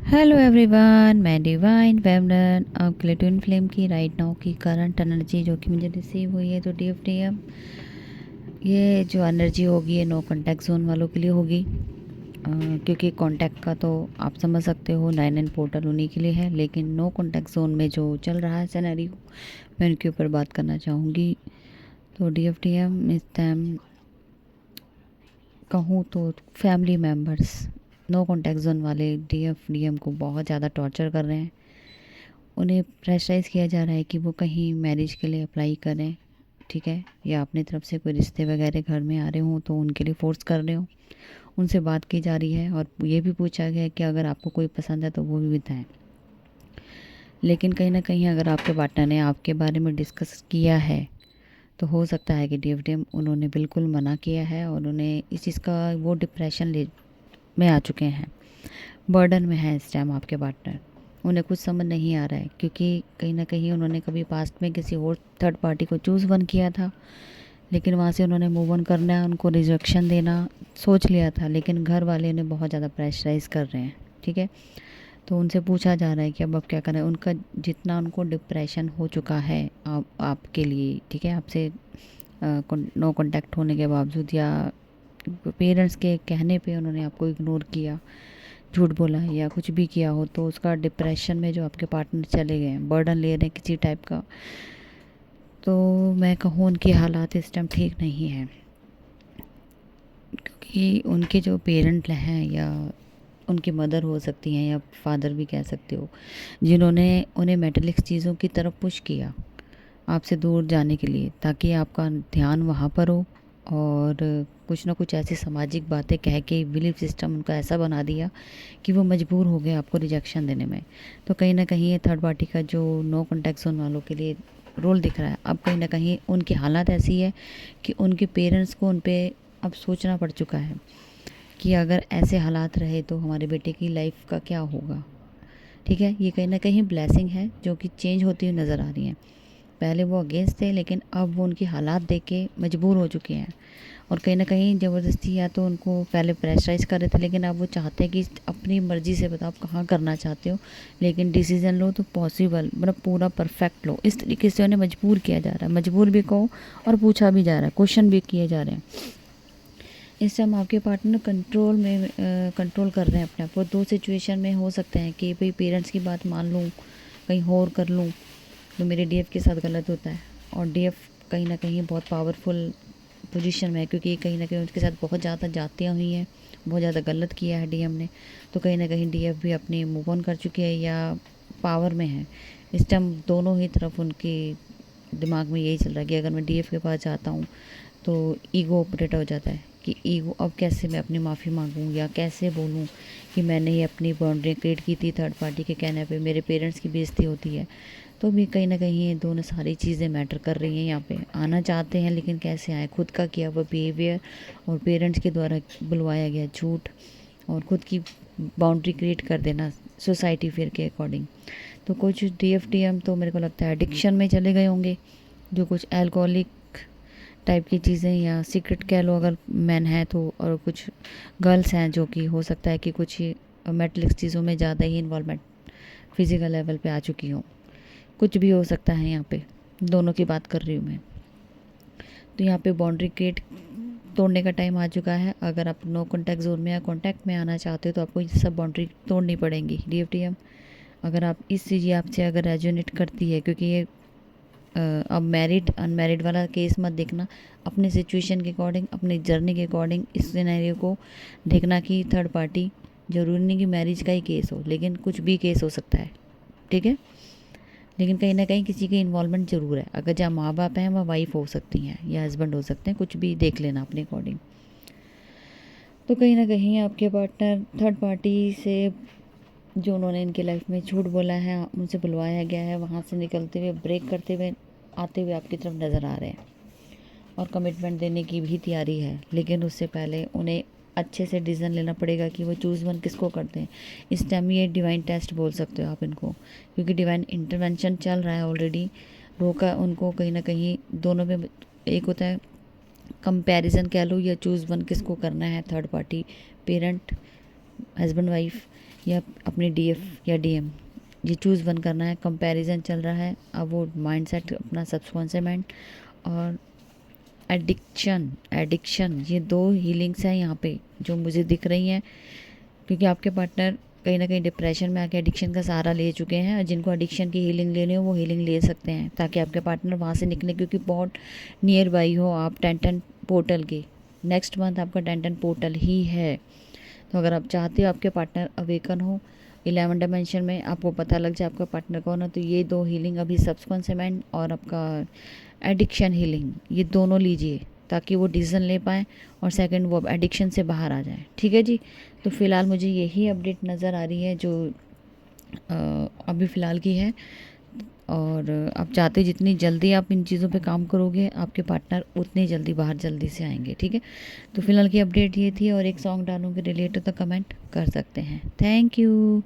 Hello everyone, मैं divine फेमनन आपके लिए ट्विन फ्लेम की राइट नाउ की करंट एनर्जी जो कि मुझे रिसीव हुई है। तो डीएफडीएम ये जो एनर्जी होगी ये नो कांटेक्ट जोन वालों के लिए होगी, क्योंकि कांटेक्ट का तो आप समझ सकते हो 9 पोर्टल उन्हीं के लिए है। लेकिन नो कांटेक्ट जोन में जो चल रहा है सिनेरियो, मैं उनके ऊपर बात करना चाहूँगी। तो डीएफडीएम इस टाइम कहूँ तो family members no contact zone वाले डीएफडीएम को बहुत ज़्यादा टॉर्चर कर रहे हैं। उन्हें प्रेशराइज़ किया जा रहा है कि वो कहीं मैरिज के लिए अप्लाई करें, ठीक है, या अपनी तरफ से कोई रिश्ते वगैरह घर में आ रहे हों तो उनके लिए फ़ोर्स कर रहे हो। उनसे बात की जा रही है और ये भी पूछा गया है कि अगर आपको कोई पसंद है तो वो भी बताएं। लेकिन कहीं ना कहीं अगर आपके पार्टनर ने आपके बारे में डिस्कस किया है तो हो सकता है कि डीएफडीएम उन्होंने बिल्कुल मना किया है और उन्हें इस चीज़ का वो डिप्रेशन ले में आ चुके हैं, बर्डन में है इस टाइम आपके पार्टनर। उन्हें कुछ समझ नहीं आ रहा है क्योंकि कहीं ना कहीं उन्होंने कभी पास्ट में किसी और थर्ड पार्टी को चूज़ वन किया था, लेकिन वहाँ से उन्होंने मूव ऑन करना, उनको रिजेक्शन देना सोच लिया था। लेकिन घर वाले उन्हें बहुत ज़्यादा प्रेशराइज़ कर रहे हैं, ठीक है। तो उनसे पूछा जा रहा है कि अब क्या करें। उनका जितना उनको डिप्रेशन हो चुका है आपके लिए, ठीक है, आपसे नो कांटेक्ट होने के बावजूद या पेरेंट्स के कहने पे उन्होंने आपको इग्नोर किया, झूठ बोला या कुछ भी किया हो, तो उसका डिप्रेशन में जो आपके पार्टनर चले गए हैं, बर्डन ले रहे हैं किसी टाइप का, तो मैं कहूँ उनकी हालात इस टाइम ठीक नहीं है। क्योंकि उनके जो पेरेंट हैं या उनकी मदर हो सकती हैं या फादर भी कह सकते हो, जिन्होंने उन्हें मेटलिक्स चीज़ों की तरफ पुश किया आपसे दूर जाने के लिए, ताकि आपका ध्यान वहाँ पर हो, और कुछ ना कुछ ऐसी सामाजिक बातें कह के बिलीफ सिस्टम उनका ऐसा बना दिया कि वो मजबूर हो गए आपको रिजेक्शन देने में। तो कहीं ना कहीं ये थर्ड पार्टी का जो नो कॉन्टैक्ट जोन वालों के लिए रोल दिख रहा है, अब कहीं ना कहीं उनकी हालत ऐसी है कि उनके पेरेंट्स को उन पर अब सोचना पड़ चुका है कि अगर ऐसे हालात रहे तो हमारे बेटे की लाइफ का क्या होगा, ठीक है। ये कहीं ना कहीं ब्लेसिंग है जो कि चेंज होती हुई नज़र आ रही है। पहले वो अगेंस्ट थे लेकिन अब वो उनकी हालात देख के मजबूर हो चुके हैं, और कहीं ना कहीं ज़बरदस्ती या तो उनको पहले प्रेशराइज़ कर रहे थे, लेकिन अब वो चाहते हैं कि अपनी मर्ज़ी से बताओ आप कहाँ करना चाहते हो, लेकिन डिसीज़न लो तो पॉसिबल, मतलब पूरा परफेक्ट लो। इस तरीके से उन्हें मजबूर किया जा रहा है, मजबूर भी कहो और पूछा भी जा रहा है, क्वेश्चन भी किए जा रहे हैं। इस टाइम आपके पार्टनर कंट्रोल में कंट्रोल कर रहे हैं अपने आप को। दो सिचुएशन में हो सकते हैं कि भाई पेरेंट्स की बात मान लूँ, कहीं और कर लूँ, तो मेरे डीएफ के साथ गलत होता है। और डीएफ कहीं ना कहीं बहुत पावरफुल पोजीशन में है, क्योंकि कहीं ना कहीं उनके साथ बहुत ज़्यादा जातियाँ हुई हैं, बहुत ज़्यादा गलत किया है डीएम ने। तो कहीं ना कहीं डीएफ भी अपनी मूव ऑन कर चुकी है या पावर में है। इस टाइम दोनों ही तरफ उनके दिमाग में यही चल रहा है कि अगर मैं डीएफ के पास जाता हूँ तो ईगो ऑपरेट हो जाता है कि ईगो, अब कैसे मैं अपनी माफ़ी मांगूँ या कैसे बोलूँ कि मैंने ही अपनी बाउंड्री क्रिएट की थी, थर्ड पार्टी के कहने पे मेरे पेरेंट्स की बेइज्जती होती है। तो भी कहीं ना कहीं ये दोनों सारी चीज़ें मैटर कर रही हैं। यहाँ पे आना चाहते हैं लेकिन कैसे आए, खुद का किया हुआ बिहेवियर और पेरेंट्स के द्वारा बुलवाया गया झूठ और खुद की बाउंड्री क्रिएट कर देना सोसाइटी फिर के अकॉर्डिंग। तो कुछ डीएफडीएम तो मेरे को लगता है एडिक्शन में चले गए होंगे, जो कुछ अल्कोहलिक टाइप की चीज़ें या सीक्रेट कह लो अगर मैन है तो, और कुछ गर्ल्स हैं जो कि हो सकता है कि कुछ मेटलिक्स चीज़ों में ज़्यादा ही इन्वॉल्वमेंट फिज़िकल लेवल पे आ चुकी हो। कुछ भी हो सकता है, यहाँ पे दोनों की बात कर रही हूँ मैं। तो यहाँ पे बाउंड्री क्रिएट तोड़ने का टाइम आ चुका है। अगर आप नो कॉन्टैक्ट जोन में या कॉन्टैक्ट में आना चाहते हो तो आपको ये सब बाउंड्री तोड़नी पड़ेंगी डीएफडीएम। अगर आप इस चीज़ आपसे अगर रेजोनेट करती है, क्योंकि ये अब मैरिड अनमैरिड वाला केस मत देखना, अपने सिचुएशन के अकॉर्डिंग, अपनी जर्नी के अकॉर्डिंग इस सिनेरियो को देखना कि थर्ड पार्टी ज़रूरी नहीं कि मैरिज का ही केस हो, लेकिन कुछ भी केस हो सकता है, ठीक है। लेकिन कहीं ना कहीं किसी की इन्वॉल्वमेंट ज़रूर है। अगर जहाँ माँ बाप हैं वह वाइफ हो सकती हैं या हस्बैंड हो सकते हैं, कुछ भी देख लेना अपने अकॉर्डिंग। तो कहीं ना कहीं आपके पार्टनर थर्ड पार्टी से जो उन्होंने इनकी लाइफ में झूठ बोला है, उनसे बुलवाया गया है, वहाँ से निकलते हुए ब्रेक करते हुए आते हुए आपकी तरफ नज़र आ रहे हैं और कमिटमेंट देने की भी तैयारी है। लेकिन उससे पहले उन्हें अच्छे से डिसीजन लेना पड़ेगा कि वो चूज़ वन किसको करते हैं। इस टाइम ये डिवाइन टेस्ट बोल सकते हो आप इनको, क्योंकि डिवाइन इंटरवेंशन चल रहा है ऑलरेडी। रोका उनको कहीं ना कहीं दोनों में, एक होता है कंपैरिजन कह लो या चूज़ वन किसको करना है, third party parent husband wife, या अपनी डीएफ या डीएम, ये चूज़ वन करना है। कंपैरिजन चल रहा है, अब वो माइंडसेट अपना सबकॉन्शियस माइंड और एडिक्शन ये दो हीलिंग्स हैं यहाँ पे जो मुझे दिख रही हैं, क्योंकि आपके पार्टनर कहीं ना कहीं डिप्रेशन में आके एडिक्शन का सहारा ले चुके हैं, और जिनको एडिक्शन की हीलिंग लेनी हो वो हीलिंग ले सकते हैं, ताकि आपके पार्टनर वहाँ से निकले, क्योंकि बहुत नियर बाई हो आप 10-10 पोर्टल की। नेक्स्ट मंथ आपका 10-10 पोर्टल ही है। तो अगर आप चाहते हो आपके पार्टनर अवेकन हो 11 डायमेंशन में, आपको पता लग जाए आपका पार्टनर कौन है, तो ये दो हीलिंग अभी सबकॉन्शियस माइंड और आपका एडिक्शन हीलिंग, ये दोनों लीजिए, ताकि वो डिसीजन ले पाएँ और सेकंड वो एडिक्शन से बाहर आ जाए। ठीक है जी। तो फ़िलहाल मुझे यही अपडेट नज़र आ रही है जो अभी फ़िलहाल की है, और आप चाहते जितनी जल्दी आप इन चीज़ों पे काम करोगे आपके पार्टनर उतनी जल्दी बाहर जल्दी से आएंगे। ठीक है। तो फ़िलहाल की अपडेट ये थी, और एक सॉन्ग डालूँगी रिलेटेड तो कमेंट कर सकते हैं। Thank you.